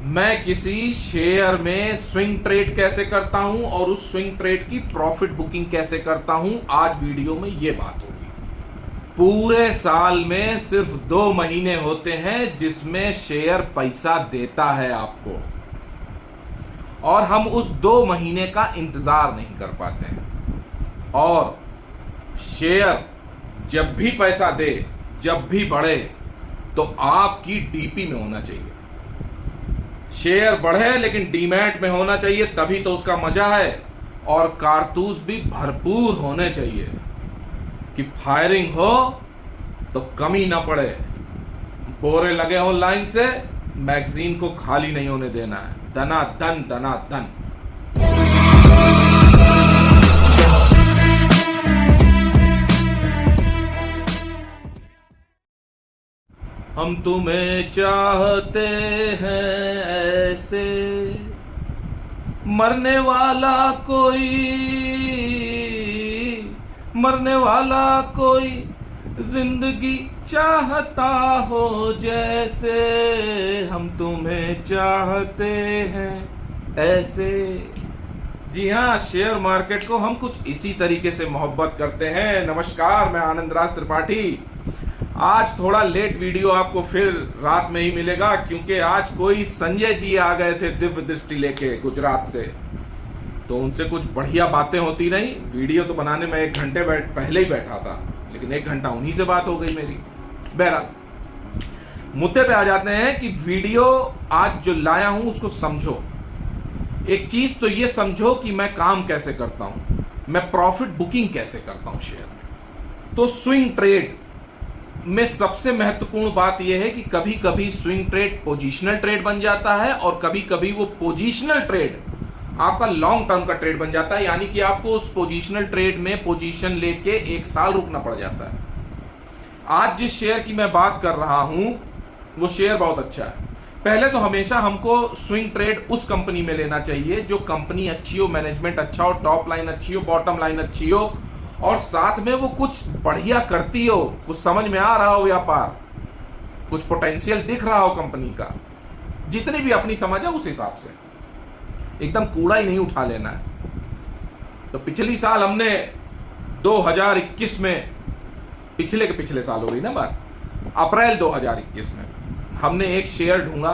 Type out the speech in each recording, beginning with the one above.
मैं किसी शेयर में स्विंग ट्रेड कैसे करता हूं और उस स्विंग ट्रेड की प्रॉफिट बुकिंग कैसे करता हूं, आज वीडियो में ये बात होगी। पूरे साल में सिर्फ 2 महीने होते हैं जिसमें शेयर पैसा देता है आपको, और हम उस 2 महीने का इंतजार नहीं कर पाते हैं। और शेयर जब भी पैसा दे, जब भी बढ़े, तो आपकी डीपी में होना चाहिए। शेयर बढ़े लेकिन डीमैट में होना चाहिए, तभी तो उसका मजा है। और कारतूस भी भरपूर होने चाहिए कि फायरिंग हो तो कमी ना पड़े। बोरे लगे हो लाइन से, मैगजीन को खाली नहीं होने देना है। दना दन दना दन। हम तुम्हें चाहते हैं ऐसे, मरने वाला कोई जिंदगी चाहता हो जैसे। हम तुम्हें चाहते हैं ऐसे। जी हाँ, शेयर मार्केट को हम कुछ इसी तरीके से मोहब्बत करते हैं। नमस्कार, मैं आनंद राज त्रिपाठी। आज थोड़ा लेट वीडियो आपको फिर रात में ही मिलेगा, क्योंकि आज कोई संजय जी आ गए थे दिव्य दृष्टि लेके गुजरात से, तो उनसे कुछ बढ़िया बातें होती नहीं। वीडियो तो बनाने में 1 घंटे पहले ही बैठा था, लेकिन 1 घंटा उन्हीं से बात हो गई मेरी। बहरहाल मुद्दे पे आ जाते हैं कि वीडियो आज जो लाया हूं उसको समझो। एक चीज तो ये समझो कि मैं काम कैसे करता हूं, मैं प्रॉफिट बुकिंग कैसे करता हूं शेयर में। तो स्विंग ट्रेड में सबसे महत्वपूर्ण बात यह है कि कभी कभी स्विंग ट्रेड पोजीशनल ट्रेड बन जाता है, और कभी कभी वो पोजीशनल ट्रेड आपका लॉन्ग टर्म का ट्रेड बन जाता है। यानी कि आपको उस पोजीशनल ट्रेड में पोजीशन लेके 1 साल रुकना पड़ जाता है। आज जिस शेयर की मैं बात कर रहा हूं वो शेयर बहुत अच्छा है। पहले तो हमेशा हमको स्विंग ट्रेड उस कंपनी में लेना चाहिए जो कंपनी अच्छी हो, मैनेजमेंट अच्छा हो, टॉप लाइन अच्छी हो, बॉटम लाइन अच्छी हो, और साथ में वो कुछ बढ़िया करती हो, कुछ समझ में आ रहा हो व्यापार, कुछ पोटेंशियल दिख रहा हो कंपनी का, जितनी भी अपनी समझ है उस हिसाब से। एकदम कूड़ा ही नहीं उठा लेना है। तो पिछली साल हमने 2021 में, पिछले के पिछले साल हो गई ना बात, अप्रैल 2021 में हमने एक शेयर ढूंढा।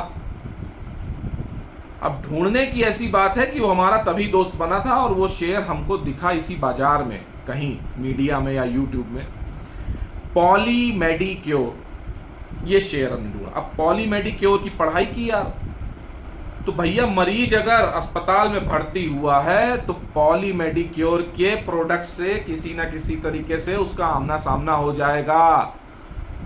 अब ढूंढने की ऐसी बात है कि वो हमारा तभी दोस्त बना था, और वो शेयर हमको दिखा इसी बाजार में, कहीं मीडिया में या यूट्यूब में। पॉली मेडिक्योर, ये शेयर हमने ढूंढा। अब पॉली मेडिक्योर की पढ़ाई की यार, तो भैया मरीज अगर अस्पताल में भर्ती हुआ है तो पॉली मेडिक्योर के प्रोडक्ट से किसी ना किसी तरीके से उसका आमना सामना हो जाएगा।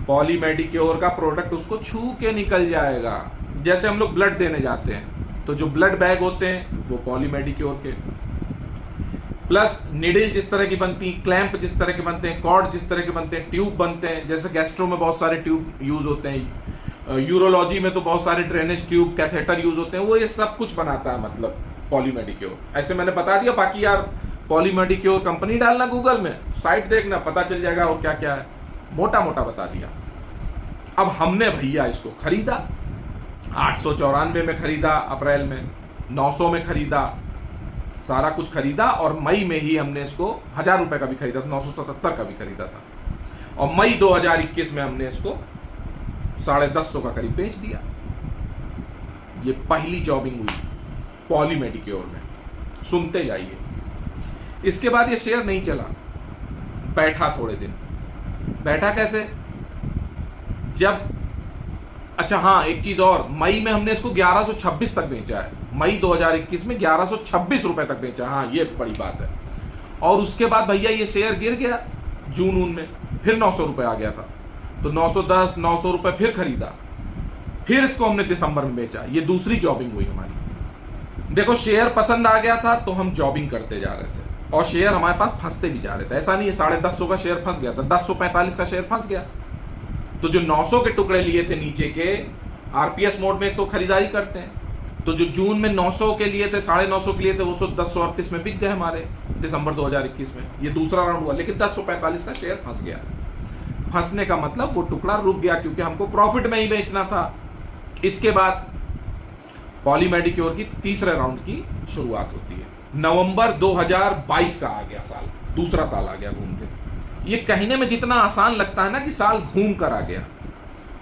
पॉली मेडिक्योर का प्रोडक्ट उसको छू के निकल जाएगा। जैसे हम लोग ब्लड देने जाते हैं तो जो ब्लड बैग होते हैं वो पॉली मेडिक्योर के, प्लस निडिल जिस तरह की बनती है, क्लैंप जिस तरह के बनते हैं, कॉर्ड जिस तरह के बनते हैं, ट्यूब बनते हैं। जैसे गैस्ट्रो में बहुत सारे ट्यूब यूज होते हैं, यूरोलॉजी में तो बहुत सारे ड्रेनेज ट्यूब, कैथेटर यूज होते हैं। वो ये सब कुछ बनाता है मतलब पॉली मेडिक्योर। ऐसे मैंने बता दिया, बाकी यार पॉली मेडिक्योर कंपनी डालना गूगल में, साइट देखना, पता चल जाएगा और क्या क्या है, मोटा मोटा बता दिया। अब हमने भैया इसको खरीदा, 894 में खरीदा, अप्रैल में 900 में खरीदा, सारा कुछ खरीदा। और मई में ही हमने इसको 1000 रुपए का भी खरीदा था, 977 का भी खरीदा था, और मई 2021 में हमने इसको 150 का करीब बेच दिया। ये पहली जॉबिंग हुई पॉली मेडिक्योर में, सुनते जाइए। इसके बाद ये शेयर नहीं चला, बैठा थोड़े दिन। बैठा कैसे? जब, अच्छा हाँ, एक चीज और, मई में हमने इसको 1126 तक बेचा है। मई 2021 में 1126 रुपए तक बेचा, हाँ ये बड़ी बात है। और उसके बाद भैया ये शेयर गिर गया जून में, फिर 900 रुपए आ गया था, तो 910, 900 रुपए फिर खरीदा, फिर इसको हमने दिसंबर में बेचा। ये दूसरी जॉबिंग हुई हमारी। देखो, शेयर पसंद आ गया था तो हम जॉबिंग करते जा रहे थे, और शेयर हमारे पास फंसते भी जा रहे थे। ऐसा नहीं है 150 का शेयर फंस गया था, 1045 का शेयर फंस गया। तो जो 900 के टुकड़े लिए थे नीचे के, आरपीएस मोड में तो खरीदारी करते हैं, तो जो जून में 900 के लिए थे, 950 के लिए थे, वो 1038 में बिक गए हमारे दिसंबर 2021 में। ये दूसरा राउंड हुआ, लेकिन 1045 का शेयर फंस गया। फंसने का मतलब वो टुकड़ा रुक गया, क्योंकि हमको प्रॉफिट में ही बेचना था। इसके बाद पॉली मेडिक्योर की तीसरे राउंड की शुरुआत होती है। नवंबर 2022 का आ गया साल, दूसरा साल आ गया घूम के। ये कहने में जितना आसान लगता है ना कि साल घूम कर आ गया,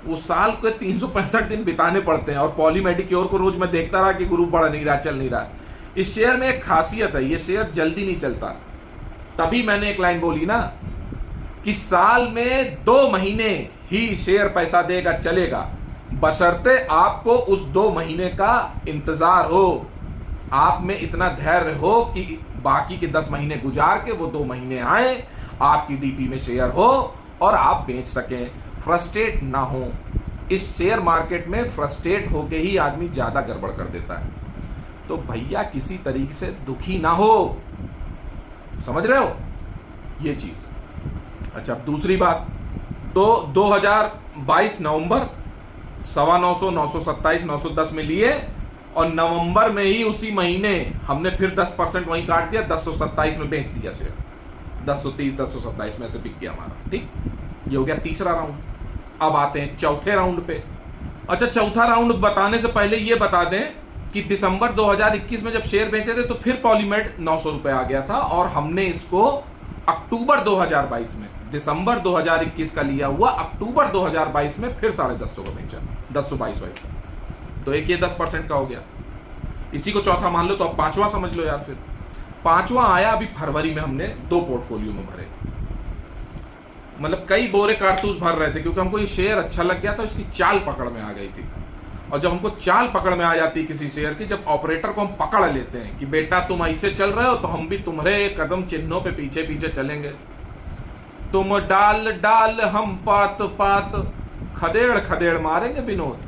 वो साल के 365 दिन बिताने पड़ते हैं। और पॉली मेडिक्योर को रोज मैं देखता रहा कि ग्रुप बढ़ नहीं रहा, चल नहीं रहा। इस शेयर में एक खासियत है, ये शेयर जल्दी नहीं चलता। तभी मैंने एक लाइन बोली ना कि साल में 2 महीने ही शेयर पैसा देगा, चलेगा, बशर्ते आपको उस 2 महीने का इंतजार हो, आप में इतना धैर्य हो कि बाकी के 10 महीने गुजार के वो 2 महीने आए, आपकी डीपी में शेयर हो और आप बेच सकें, फ्रस्ट्रेट ना हो। इस शेयर मार्केट में फ्रस्ट्रेट होके ही आदमी ज्यादा गड़बड़ कर देता है। तो भैया किसी तरीके से दुखी ना हो, समझ रहे हो ये चीज। अच्छा, अब दूसरी बात, तो 2022 नवंबर 925, 927, 910 में लिए और नवंबर में ही उसी महीने हमने फिर 10% वहीं काट दिया, 1027 में बेच दिया शेयर। 1030, 1027 में से बिक गया हमारा। ठीक, ये हो गया तीसरा राउंड। अब आते हैं चौथे राउंड पे। अच्छा, चौथा राउंड बताने से पहले ये बता दें कि दिसंबर 2021 में जब शेयर बेचे थे तो फिर पॉलीमेड 900 रुपए आ गया था और हमने इसको अक्टूबर 2022 में, दिसंबर 2021 का लिया हुआ, अक्टूबर 2022 में फिर 150 का बेचा, 1022 का। तो एक ये 10% का हो गया। इसी को चौथा मान लो, तो अब पांचवा समझ लो यार। फिर पांचवा आया अभी फरवरी में, हमने 2 पोर्टफोलियो में भरे, मतलब कई बोरे कारतूस भर रहे थे क्योंकि हमको ये शेयर अच्छा लग गया था, इसकी चाल पकड़ में आ गई थी। और जब हमको चाल पकड़ में आ जाती है किसी शेयर की, जब ऑपरेटर को हम पकड़ लेते हैं कि बेटा तुम ऐसे चल रहे हो तो हम भी तुम्हारे कदम चिन्हों पे पीछे पीछे चलेंगे, तुम डाल डाल हम पात पात, खदेड़ खदेड़ मारेंगे विनोद।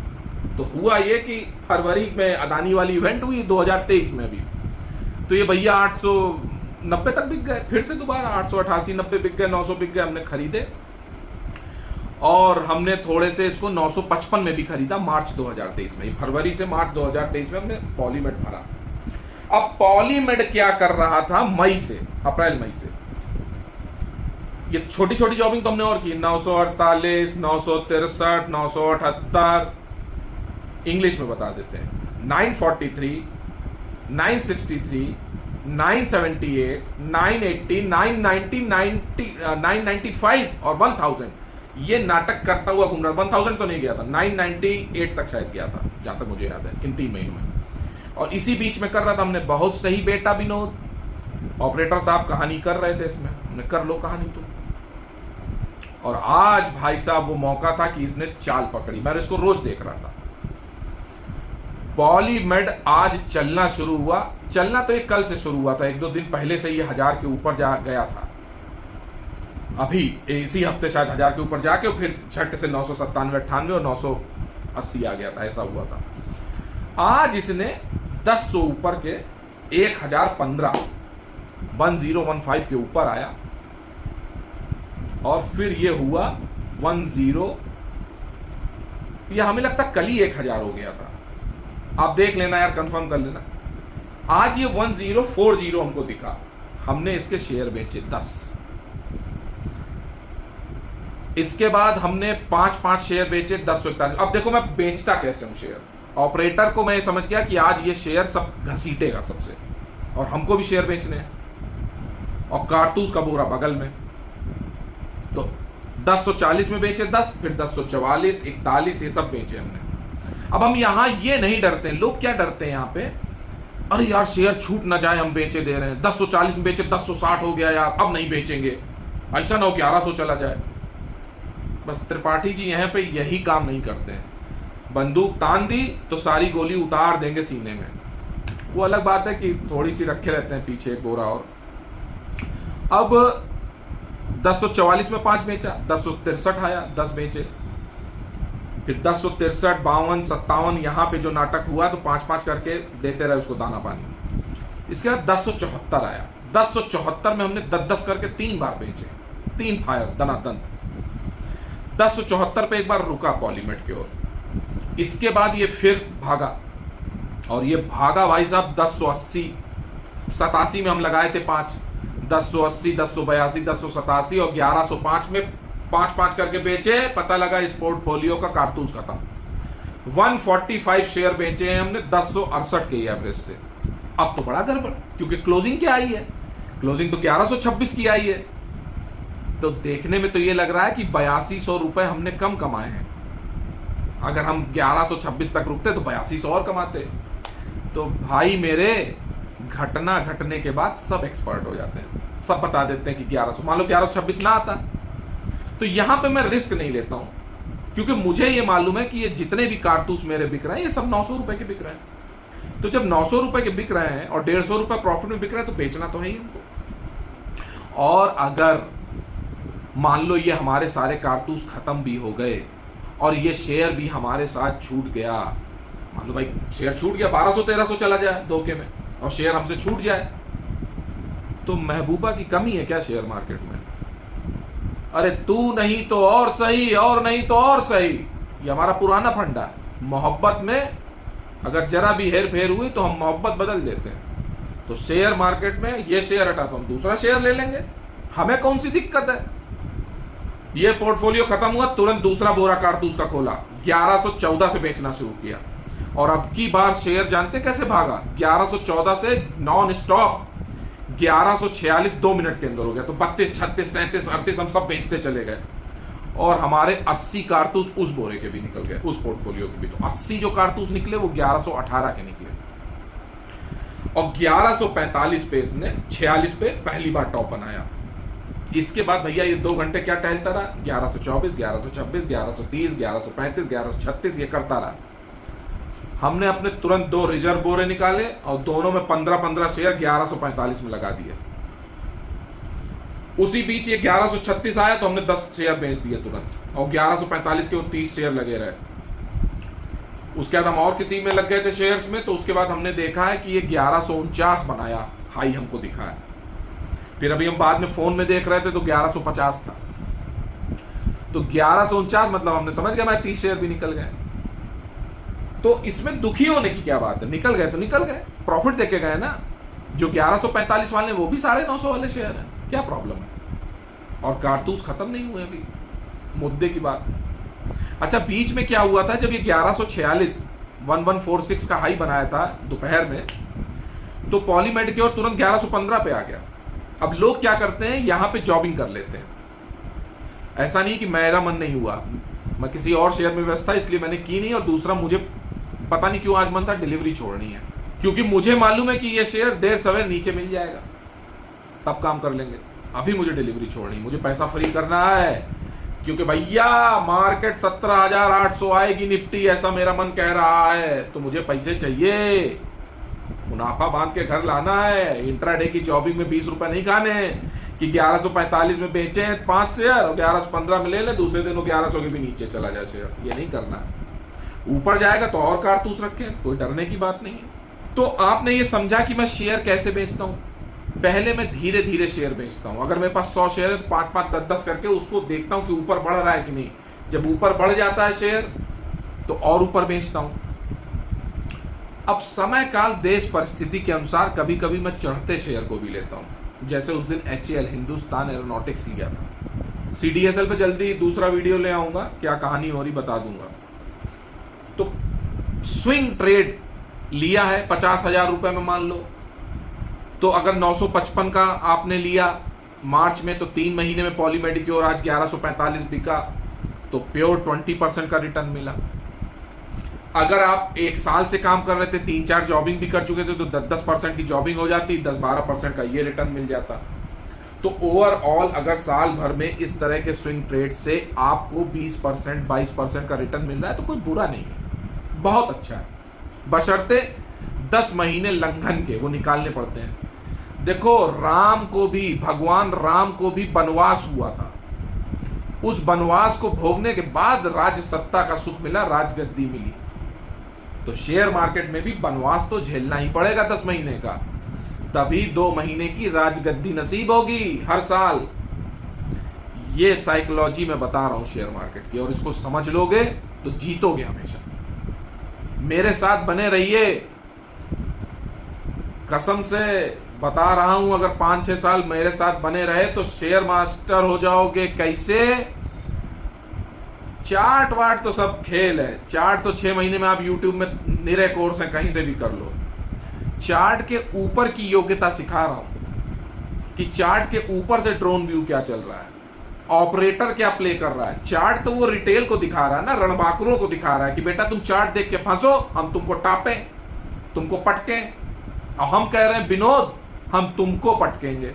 तो हुआ ये कि फरवरी में अदानी वाली इवेंट हुई 2023 में भी, तो ये भैया 890 तक बिक गए, फिर से दोबारा 888, 90 बिक गए, 900 बिक गए, हमने खरीदे। और हमने थोड़े से इसको 955 में भी खरीदा मार्च 2023 में। फरवरी से मार्च 2023 में हमने पॉलीमेड भरा। अब पॉलीमेड क्या कर रहा था मई से, अप्रैल मई से, ये छोटी छोटी जॉबिंग तो हमने और की, 948, 963, 978, इंग्लिश में बता देते हैं, 943, 963, 978, 980, 990, 995 और 1000, ये नाटक करता हुआ घूम रहा। 1000 तो नहीं गया था, 998 तक शायद गया था, जहां तक मुझे याद है, इन 3 महीनों में। और इसी बीच में कर रहा था हमने। बहुत सही बेटा विनोद, ऑपरेटर साहब कहानी कर रहे थे इसमें, हमने कर लो कहानी तुम। और आज भाई साहब वो मौका था कि इसने चाल पकड़ी। मैं इसको रोज देख रहा था। पॉलीमेड आज चलना शुरू हुआ, चलना तो ये कल से शुरू हुआ था, 1-2 दिन पहले से ये 1000 के ऊपर जा गया था। अभी इसी हफ्ते शायद 1000 के ऊपर जाके फिर झट से 997, 98 और 980 आ गया था, ऐसा हुआ था। आज इसने 10 ऊपर के 1015, 1015 के ऊपर आया और फिर ये हुआ 10, ये हमें लगता कल ही 1000 हो गया था। आप देख लेना यार, कंफर्म कर लेना। आज ये 1040 हमको दिखा, हमने इसके शेयर बेचे 10। इसके बाद हमने 5 शेयर बेचे 1041। अब देखो मैं बेचता कैसे हूं शेयर। ऑपरेटर को मैं समझ गया कि आज ये शेयर सब घसीटेगा सबसे, और हमको भी शेयर बेचने हैं, और कारतूस का बोरा बगल में। तो 1040 में बेचे 10, फिर 1044, 41, ये सब बेचे हमने। अब हम यहां ये नहीं डरते हैं, लोग क्या डरते हैं यहां पे, अरे यार शेयर छूट ना जाए, हम बेचे दे रहे हैं, 1040 में बेचे 1060 हो गया यार, अब नहीं बेचेंगे, ऐसा ना हो कि 1100 चला जाए। बस त्रिपाठी जी यहाँ पे यही काम नहीं करते हैं। बंदूक तान दी तो सारी गोली उतार देंगे सीने में। वो अलग बात है कि थोड़ी सी रखे रहते हैं पीछे एक बोरा। और अब 1044 में 5 बेचा, 1063 आया, 10 बेचे, फिर 1063, 52, 57, यहाँ पे जो नाटक हुआ तो 5 करके देते रहे उसको दाना पानी। इसके बाद 1074 आया, 1074 में हमने 10 करके 3 बार बेचे, 3 फायर दनादन। 1074 पे एक बार रुका पॉलीमेड की ओर, इसके बाद ये फिर भागा, और ये भागा भाई साहब 1080, 87 में हम लगाए थे 5, 1080, 1082, 1087 और 1105 में 5 करके बेचे। पता लगा इस पोर्टफोलियो का कारतूस खत्म। 145 शेयर बेचे हैं हमने 1068 के एवरेज से। अब तो बड़ा गड़बड़, क्योंकि क्लोजिंग क्या आई है, क्लोजिंग तो 1126 की आई है। तो देखने में तो ये लग रहा है कि 8200 रुपए हमने कम कमाए हैं। अगर हम 1126 तक रुकते तो 8200 और कमाते। तो भाई मेरे, घटना घटने के बाद सब एक्सपर्ट हो जाते हैं, सब बता देते हैं कि 1100, मान लो 1126 ना आता तो यहां पे मैं रिस्क नहीं लेता हूं, क्योंकि मुझे ये मालूम है कि ये जितने भी कारतूस मेरे बिक रहे हैं ये सब 900 रुपए के बिक रहे हैं। तो जब 900 रुपए के बिक रहे हैं और 150 रुपए प्रॉफिट में बिक रहे हैं तो बेचना तो है ही हमको। और अगर मान लो ये हमारे सारे कारतूस खत्म भी हो गए और ये शेयर भी हमारे साथ छूट गया, मान लो भाई शेयर छूट गया, 1200-1300 चला जाए धोखे में और शेयर हमसे छूट जाए, तो महबूबा की कमी है क्या शेयर मार्केट में? अरे तू नहीं तो और सही, और नहीं तो और सही, ये हमारा पुराना फंडा है। मोहब्बत में अगर जरा भी हेर फेर हुई तो हम मोहब्बत बदल देते हैं। तो शेयर मार्केट में ये शेयर हटा तो हम दूसरा शेयर ले लेंगे, हमें कौन सी दिक्कत है? ये पोर्टफोलियो खत्म हुआ, तुरंत दूसरा बोरा कारतूस का खोला, 1114 से बेचना शुरू किया। और अब की बार शेयर जानते कैसे भागा? 1114 से नॉन स्टॉप 1146 2 मिनट के अंदर हो गया। तो 32, 36, 37, 38 हम सब बेचते चले गए और हमारे 80 कारतूस उस बोरे के भी निकल गए, उस पोर्टफोलियो के भी। तो 80 जो कारतूस निकले वो 1118 के निकले और 1145 पे इसने 46 पे पहली बार टॉप बनाया। इसके बाद भैया ये 2 घंटे क्या टहलता रहा? 1124, 1126, 1130, 1135, 1136 ये करता रहा। हमने अपने तुरंत 2 रिजर्व बोरे निकाले और दोनों में 15-15 शेयर 1145 में लगा दिए। उसी बीच ये 1136 आया तो हमने 10 शेयर बेच दिए तुरंत और 1145 के वो 30 शेयर लगे रहे। उसके बाद हम और किसी में लग गए थे शेयर्स में, तो उसके बाद हमने देखा है कि ये 1149 बनाया, हाई हमको दिखा है। फिर अभी हम बाद में फोन में देख रहे थे तो 1150 था। तो 1149 मतलब हमने समझ गया मैं 30 शेयर भी निकल गए। तो इसमें दुखी होने की क्या बात है? निकल गए तो निकल गए, प्रॉफिट देके गए ना। जो 1145 वाले वो भी 950 वाले शेयर हैं, क्या प्रॉब्लम है? और कारतूस खत्म नहीं हुए अभी, मुद्दे की बात। अच्छा, बीच में क्या हुआ था? जब ये 1146 1146 का हाई बनाया था दोपहर में, तो पॉली मेडिक्योर तुरंत 1115 पे आ गया। अब लोग क्या करते हैं, यहां पे जॉबिंग कर लेते हैं। ऐसा नहीं कि मेरा मन नहीं हुआ, मैं किसी और शेयर में व्यस्त था इसलिए मैंने की नहीं, और दूसरा मुझे पता नहीं क्यों आज मन था डिलीवरी छोड़नी है, क्योंकि मुझे मालूम है कि ये शेयर देर सवेर नीचे मिल जाएगा, तब काम कर लेंगे। अभी मुझे डिलीवरी छोड़नी, मुझे पैसा फ्री करना है, क्योंकि भैया मार्केट 17,800 आएगी निफ्टी, ऐसा मेरा मन कह रहा है। तो मुझे पैसे चाहिए, मुनाफा बांध के घर लाना है। इंट्राडे की जॉबिंग में 20 रुपए नहीं खाने कि 1145 में बेचे 5 शेयर और 1115 में ले ले, दूसरे दिन 1100 के भी नीचे चला जाए शेयर। ये नहीं करना। ऊपर जाएगा तो और कारतूस रखे, कोई डरने की बात नहीं है। तो आपने ये समझा कि मैं शेयर कैसे बेचता हूं। पहले मैं धीरे धीरे शेयर बेचता हूं। अगर मेरे पास 100 शेयर है तो 5-5, 10-10 करके उसको देखता हूं कि ऊपर बढ़ रहा है कि नहीं। जब ऊपर बढ़ जाता है शेयर तो और ऊपर बेचता हूं। अब समय काल देश परिस्थिति के अनुसार कभी कभी मैं चढ़ते शेयर को भी लेता हूं। जैसे उस दिन HAL हिंदुस्तान एरोनॉटिक्स लिया था। CDSL पे जल्दी दूसरा वीडियो ले आऊंगा, क्या कहानी हो रही बता दूंगा। तो स्विंग ट्रेड लिया है 50,000 रुपए में मान लो, तो अगर 955 का आपने लिया मार्च में, तो 3 महीने में पॉली मेडिक्योर आज 1145 बिका, तो प्योर 20% का रिटर्न मिला। अगर आप 1 साल से काम कर रहे थे, 3-4 जॉबिंग भी कर चुके थे, तो 10-10% की जॉबिंग हो जाती, 10-12% का ये रिटर्न मिल जाता। तो ओवरऑल अगर साल भर में इस तरह के स्विंग ट्रेड से आपको 20%, 22% का रिटर्न मिल रहा है तो कोई बुरा नहीं है, बहुत अच्छा है। बशर्ते 10 महीने लंघन के वो निकालने पड़ते हैं। देखो, राम को भी, भगवान राम को भी वनवास हुआ था। उस वनवास को भोगने के बाद राज सत्ता का सुख मिला, राजगद्दी मिली। तो शेयर मार्केट में भी वनवास तो झेलना ही पड़ेगा 10 महीने का, तभी 2 महीने की राजगद्दी नसीब होगी हर साल। ये साइकोलॉजी मैं बता रहा हूं शेयर मार्केट की, और इसको समझ लोगे तो जीतोगे हमेशा। मेरे साथ बने रहिए, कसम से बता रहा हूं। अगर 5-6 साल मेरे साथ बने रहे तो शेयर मास्टर हो जाओगे। कैसे? चार्ट वार्ट तो सब खेल है। चार्ट तो 6 महीने में आप यूट्यूब में निरे कोर्स हैं, कहीं से भी कर लो। चार्ट के ऊपर की योग्यता सिखा रहा हूं कि चार्ट के ऊपर से ड्रोन व्यू क्या चल रहा है, ऑपरेटर क्या प्ले कर रहा है। चार्ट तो वो रिटेल को दिखा रहा है ना, रणबांकुरों को दिखा रहा है कि बेटा तुम चार्ट देख के फंसो, हम तुमको टापें, तुमको पटकें। और हम कह रहे हैं विनोद, हम तुमको पटकेंगे,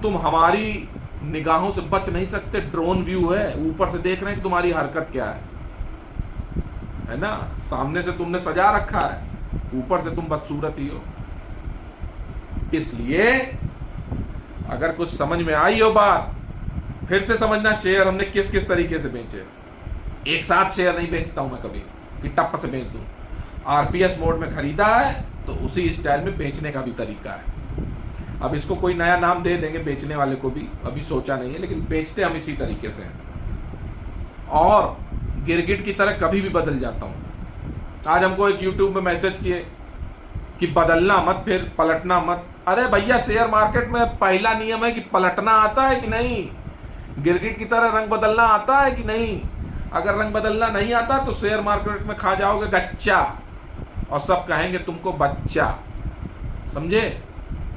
तुम हमारी निगाहों से बच नहीं सकते। ड्रोन व्यू है, ऊपर से देख रहे हैं कि तुम्हारी हरकत क्या है ना। सामने से तुमने सजा रखा है, ऊपर से तुम बदसूरत ही हो। इसलिए अगर कुछ समझ में आई हो बात, फिर से समझना शेयर हमने किस किस तरीके से बेचे। एक साथ शेयर नहीं बेचता हूं मैं कभी कि टप से बेच दूं। आरपीएस मोड में खरीदा है तो उसी स्टाइल में बेचने का भी तरीका है। अब इसको कोई नया नाम दे देंगे बेचने वाले को भी, अभी सोचा नहीं है, लेकिन बेचते हम इसी तरीके से हैं। और गिरगिट की तरह कभी भी बदल जाता हूं। आज हमको एक यूट्यूब में मैसेज किए कि बदलना मत, फिर पलटना मत। अरे भैया, शेयर मार्केट में पहला नियम है कि पलटना आता है कि नहीं, गिरगिट की तरह रंग बदलना आता है कि नहीं। अगर रंग बदलना नहीं आता तो शेयर मार्केट में खा जाओगे गच्चा और सब कहेंगे तुमको बच्चा, समझे।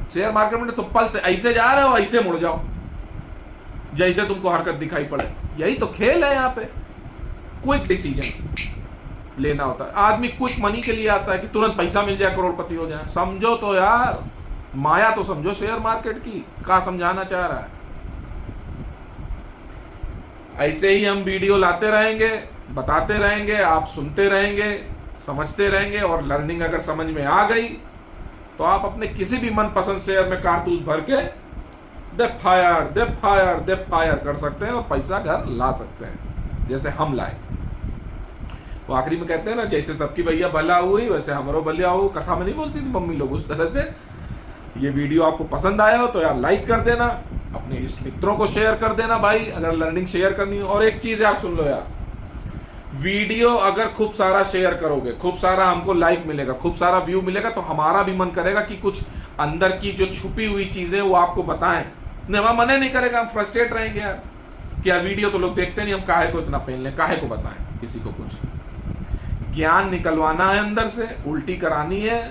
शेयर मार्केट में तो पल से ऐसे जा रहे हो, ऐसे मुड़ जाओ जैसे तुमको हरकत दिखाई पड़े। यही तो खेल है। यहाँ पे क्विक डिसीजन लेना होता है। आदमी क्विक मनी के लिए आता है कि तुरंत पैसा मिल जाए, करोड़पति हो जाए। समझो तो यार, माया तो समझो शेयर मार्केट की। क्या समझाना चाह रहा है। ऐसे ही हम वीडियो लाते रहेंगे, बताते रहेंगे, आप सुनते रहेंगे, समझते रहेंगे। और लर्निंग अगर समझ में आ गई तो आप अपने किसी भी मनपसंद शेयर में कारतूस भर के दे फायर कर सकते हैं और पैसा घर ला सकते हैं, जैसे हम लाए। वो आखिरी में कहते हैं ना, जैसे सबकी भैया भला हुई वैसे हमारो भला हो। कथा में नहीं बोलती थी मम्मी लोग उस तरह से। ये वीडियो आपको पसंद आया हो तो यार लाइक कर देना, अपने इष्ट मित्रों को शेयर कर देना भाई, अगर लर्निंग शेयर करनी हो। और एक चीज यार सुन लो यार, वीडियो अगर खूब सारा शेयर करोगे, खूब सारा हमको लाइक मिलेगा, खूब सारा व्यू मिलेगा, तो हमारा भी मन करेगा कि कुछ अंदर की जो छुपी हुई चीजें वो आपको बताएं। हमारा मन नहीं करेगा, हम फ्रस्ट्रेट रहेंगे यार कि यार वीडियो तो लोग देखते नहीं, हम काहे को इतना पहन लें, काहे को बताएं किसी को कुछ। ज्ञान निकलवाना है अंदर से, उल्टी करानी है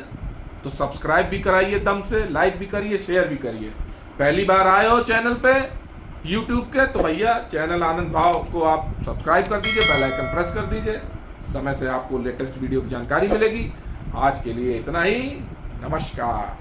तो सब्सक्राइब भी कराइए दम से, लाइक भी करिए, शेयर भी करिए। पहली बार आए हो चैनल पे YouTube के तो भैया चैनल आनंद भाव को आप सब्सक्राइब कर दीजिए, बेल आइकन प्रेस कर दीजिए। समय से आपको लेटेस्ट वीडियो की जानकारी मिलेगी। आज के लिए इतना ही, नमस्कार।